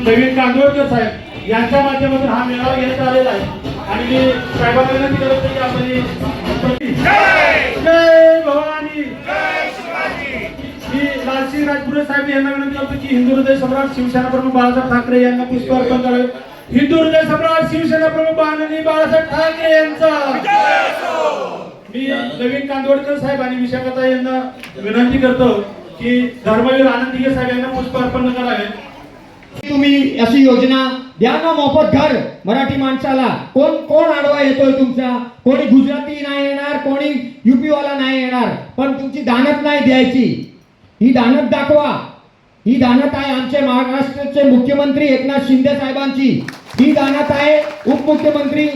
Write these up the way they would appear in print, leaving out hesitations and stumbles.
नवीन कांदोळकर साहेब यांच्या माध्यमातून हा मेळावा घेण्यात आलेला आहे आणि मी साहेबांना विनंती करत की आपण जय भवानी जय शिवाजी मी लालसिंग राजपुरे साहेब यांना विनंती करतो की हिंदू हृदय सम्राट शिवसेना प्रमुख बाळासाहेब ठाकरे यांना पुष्प अर्पण करावे। हिंदू हृदय सम्राट शिवसेना प्रमुख माननीय बाळासाहेब ठाकरे यांचा मी नवीन कांदोळकर साहेब आणि विशाखाताई यांना विनंती करतो की धर्मवीर आनंद दिघे साहेब यांना पुष्प अर्पण करावे। तुम्ही अशी योजना द्या ना, मोफत घर मराठी माणसाला। कोण कोण आडवा येतोय तुमचा? कोणी गुजराती नाही येणार, कोणी यूपी वाला नाही येणार, पण तुमची दानत नाही द्यायची। ही दानत दाखवा। ही दानत आहे आमचे महाराष्ट्राचे मुख्यमंत्री एकनाथ शिंदे साहेबांची। ही दानत आहे उपमुख्यमंत्री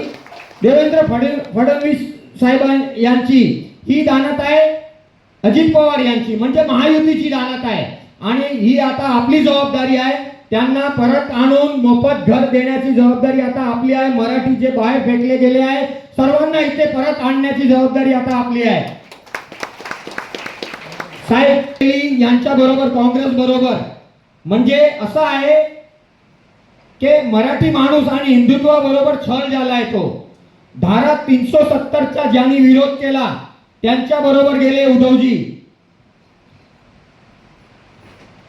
देवेंद्र फडणवीस साहेब यांची। ही दानत आहे अजित पवार यांची, म्हणजे महायुतीची दानत आहे। आणि ही आता आपली जबाबदारी आहे, त्यांना परत आणून मोफत घर देण्याची जबाबदारी आता आपली आहे। मराठी जे बाहेर फेकले गेले आहे सर्वांना इथे परत आणण्याची जबाबदारी आता आपली आहे। साहेब यांच्या बरोबर काँग्रेस बरोबर म्हणजे असं आहे की मराठी माणूस आणि हिंदुत्वाबरोबर छळ झालाय। तो धारा 370चा ज्यांनी विरोध केला त्यांच्या बरोबर गेले उद्धवजी।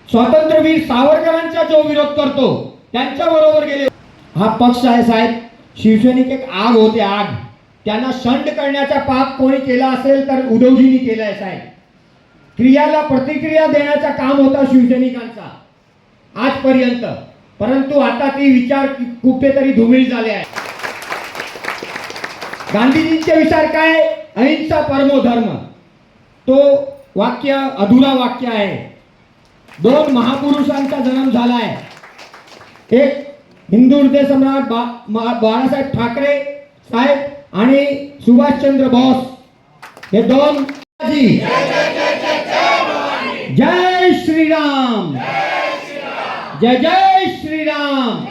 स्वातंत्र्यवीर सावरकरांचा जो विरोध करतो त्यांच्या बरोबर गेले। हा पक्ष आहे साहेब, शिवसैनिक एक आग होते, आग। त्यांना शंड करण्याचा पाप कोणी केला असेल तर उद्धवजींनी केलाय साहेब। क्रियाला प्रतिक्रिया देण्याचा काम होता शिवसैनिकांचा आजपर्यंत, परंतु आता ती विचार कुठेतरी धुमिळ झाले आहे। गांधीजींचे विचार काय? अहिंसा परमो धर्म, तो वाक्य अधुरा वाक्य आहे। दोन महापुरुषांचा जन्म झालाय, एक हिंदू हृदय सम्राट बाळासाहेब ठाकरे साहेब आणि सुभाषचंद्र बोस। हे दोन जय श्रीराम, जय जय श्रीराम।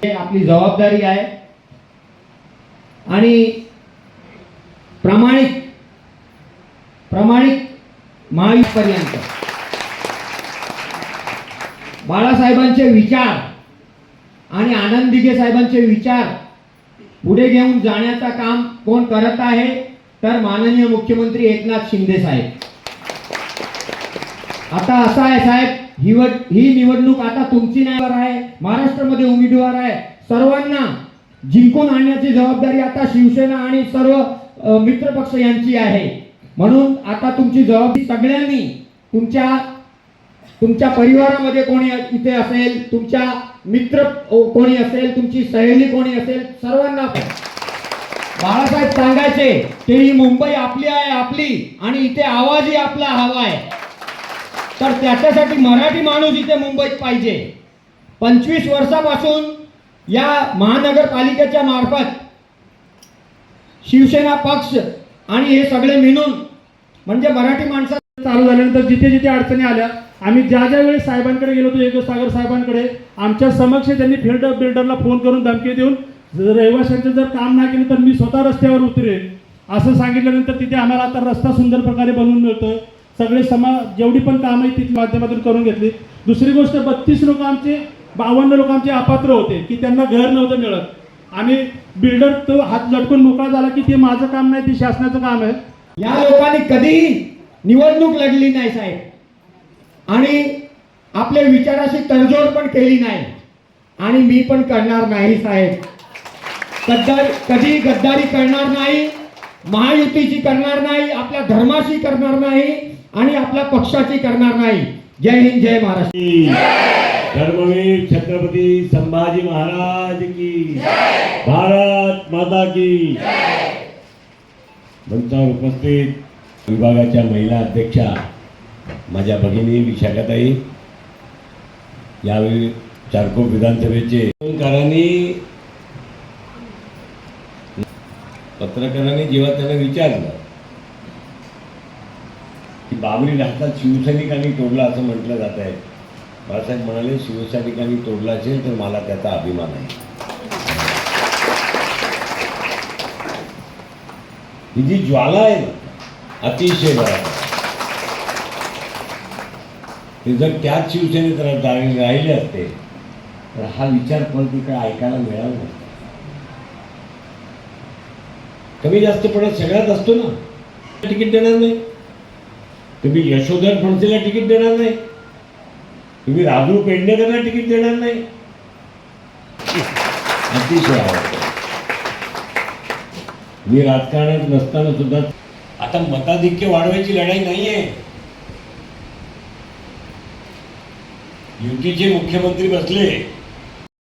हे आपली जबाबदारी आहे आणि प्रामाणिक महायुतीपर्यंत बाळासाहेबांचे विचार आणि आनंद दिघे साहेबांचे विचार पुढे घेऊन जाण्याचा काम कोण करत आहे तर माननीय मुख्यमंत्री एकनाथ शिंदे साहेब। आता असं आहे साहेब, ही निवडणूक आता तुमची नाही आहे, महाराष्ट्रामध्ये उमेदवार आहे, सर्वांना जिंकून आणण्याची जबाबदारी आता शिवसेना आणि सर्व मित्र पक्ष यांची आहे। म्हणून आता तुमची जबाबदारी सगळ्यांनी तुमच्या परिवारामध्ये कोणी इथे असेल, तुमच्या मित्र कोणी असेल, तुमची सहेली कोणी असेल, सर्वांना बाळासाहेब सांगायचे की ही मुंबई आपली आहे, आपली, आणि इथे आवाजही आपला हवा आहे। तर त्याच्यासाठी मराठी माणूस इथे मुंबईत पाहिजे। 25 वर्षापासून या महानगरपालिकेच्या मार्फत शिवसेना पक्ष आणि हे सगळे मिळून म्हणजे मराठी माणसं चालू झाल्यानंतर जिथे जिथे अडचणी आल्या आम्ही ज्या वेळेस साहेबांकडे गेलो होतो, योगेश सागर साहेबांकडे, आमच्या समक्ष त्यांनी फील्ड बिल्डरला फोन करून धमकी देऊन रहिवाशांचं जर काम नाही केलं तर मी स्वतः रस्त्यावर उतरेन असं सांगितल्यानंतर तिथे आम्हाला आता रस्ता सुंदर प्रकारे बनवून मिळतोय। सगळे जेवढी पण कामं तिथे माध्यमातून करून घेतली। दुसरी गोष्ट 32 लोक आमचे 52 लोक आमचे अपात्र होते की त्यांना घर नव्हतं मिळत। आम्ही बिल्डर तो हात लटकून मोकळा झाला की ते माझं काम नाही, ते शासनाचं काम आहे। या लोकांनी कधीही निवडणूक लढली नाही साहेब आणि आपल्या विचाराशी तडजोड पण केली नाही आणि मी पण करणार नाही साहेब। कधी गद्दारी करणार नाही, महायुतीची करणार नाही, आपल्या धर्माशी करणार नाही आणि आपल्या पक्षाची करणार नाही। जय हिंद, जय महाराष्ट्र। धर्मवीर छत्रपती संभाजी महाराज की, भारत माता की। मंचावर उपस्थित विभागाच्या महिला अध्यक्षा माझ्या भगिनी विशाखाताई, यावेळी चारकोप विधानसभेचे पत्रकारांनी जेव्हा त्यांना विचारलं की बाबरी राहतात शिवसैनिकांनी तोडला असं म्हटलं जात आहे, बाळासाहेब म्हणाले शिवसैनिकांनी तोडला असेल तर मला त्याचा अभिमान आहे। ही जी ज्वाला आहे ना अतिशय बरोबर ते जर त्याच शिवसेनेत राहिले असते तर हा विचार परत इकडे ऐकायला मिळाला नसता. कमी जास्त पडत सगळ्यात असतो ना. तिकीट देणार नाही तुम्ही, यशोधर फणसेला तिकीट देणार नाही तुम्ही, राजू पेडणेकरला तिकीट देणार नाही. अतिशय आवडतं. मी राजकारणात नसताना सुद्धा आता मताधिक्य वाढवायची लढाई नाहीये. युतीचे मुख्यमंत्री बसले